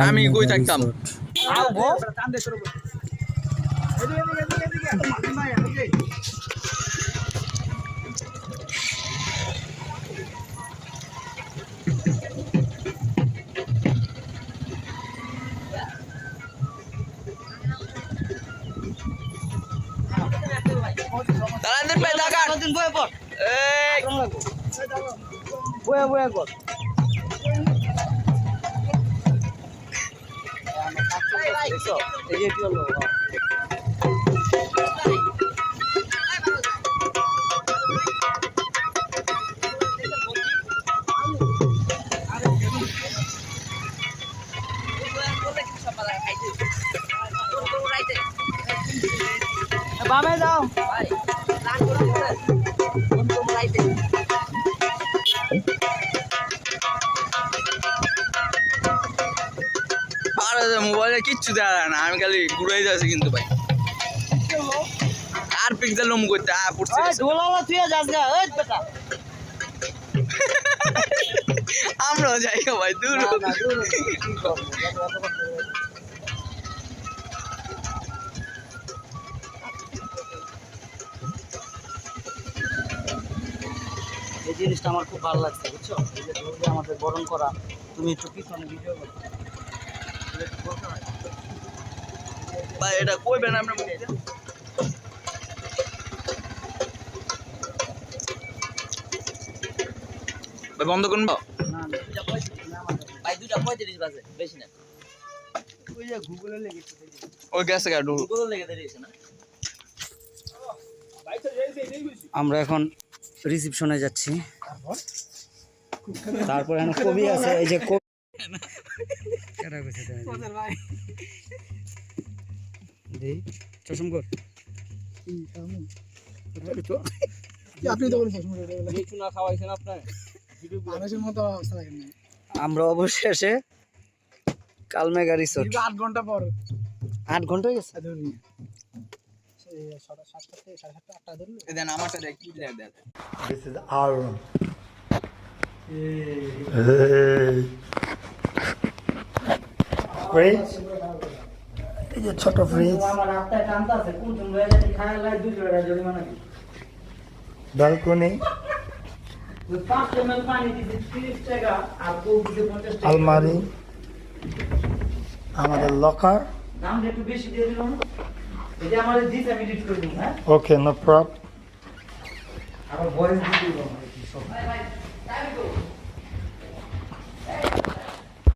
আমি কই থাকতাম তারাদের পে টাকা দিন বয়ে পড় এই বয়ে বয়ে কর দেখো এই যে কি হলো বামে যাও ভাই লাগ করে কোন কোন লাইতে আরে মোবাইলে কিচ্ছু দেখা যায় না আমি খালি ঘুরাই যাচ্ছি কিন্তু ভাই আর পিক্সেল লম করতে পড়ছে এই ঢোলালা তুই যাস গা এই বেটা আমরাও যাই ভাই দূর না দূর কি করব এই জিনিসটা আমার খুব ভালো লাগছে বুঝছো এই যে দৌড়ে আমাদের বরণ করা তুমি একটু পিছনে ভিডিও করো ভাই এটা কইবেন আমরা মুখ দিয়ে ভাই বন্ধ করুন না দুটা পয়সা না আমাদের ভাই 2:35 বাজে বেশি না ওই যে গুগলে লেগেছে ওই গ্যাসে গাড়ি গুগলে লেগে দিয়েছে না ভাই তো আমরা এখন রিসেপশনে যাচ্ছি তারপর এখানে কবি আছে এই যে কেডা কইছে তোদের ভাই দেই চশম কর আপনি তো বলেছেন কিছু না খাওয়াইছেন আপনি মানুষের মতো অবস্থা লাগে না আমরা অবশেষে কালমেঘা রিসোর্ট 8 ঘন্টা পর 8 ঘন্টা হয়ে গেছে ধরুন This is our room. Fridge. It's a छोटा fridge. Balcony. Almari. আমাদের লকার নামটা একটু বেশি দিয়ে দিলাম এটা আমাদের দিতে আমি এডিট করে দিই হ্যাঁ ওকে নো প্রবলেম আবার ভয়েস দিয়ে দিলাম সব